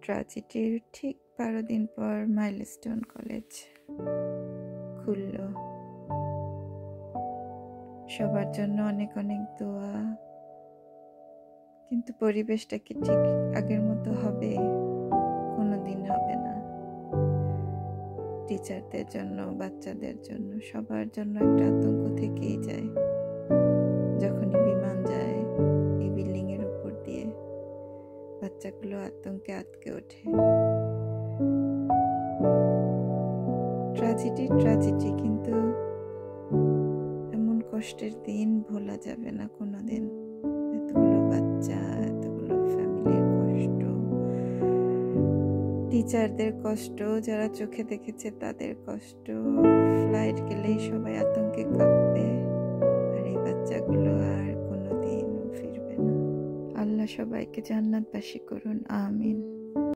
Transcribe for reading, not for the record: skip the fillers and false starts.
ট্র্যাজেডির ঠিক 12 দিন পর মাইলস্টোন কলেজ খুলল। সবার জন্য অনেক অনেক দোয়া, কিন্তু পরিবেশটা কি ঠিক আগের মতো হবে? কোনোদিন হবে না। টিচারদের জন্য, বাচ্চাদের জন্য, সবার জন্য একটা আতঙ্ক থেকেই যায়। যখনই বিমান যায় এই বিল্ডিং এর উপর দিয়ে, বাচ্চাগুলো আতঙ্কে আটকে ওঠে। ট্র্যাজেডি, কিন্তু এমন কষ্টের দিন ভোলা যাবে না কোনোদিন। এতগুলো বাচ্চা, এতগুলো ফ্যামিলির কষ্ট, টিচারদের কষ্ট, যারা চোখে দেখেছে তাদের কষ্ট। ফ্লাইট গেলেই সবাই আতঙ্কে কাঁপবে, আর এই বাচ্চাগুলো আর কোনোদিনও ফিরবে না। আল্লাহ সবাইকে জান্নাতবাসী করুন, আমিন।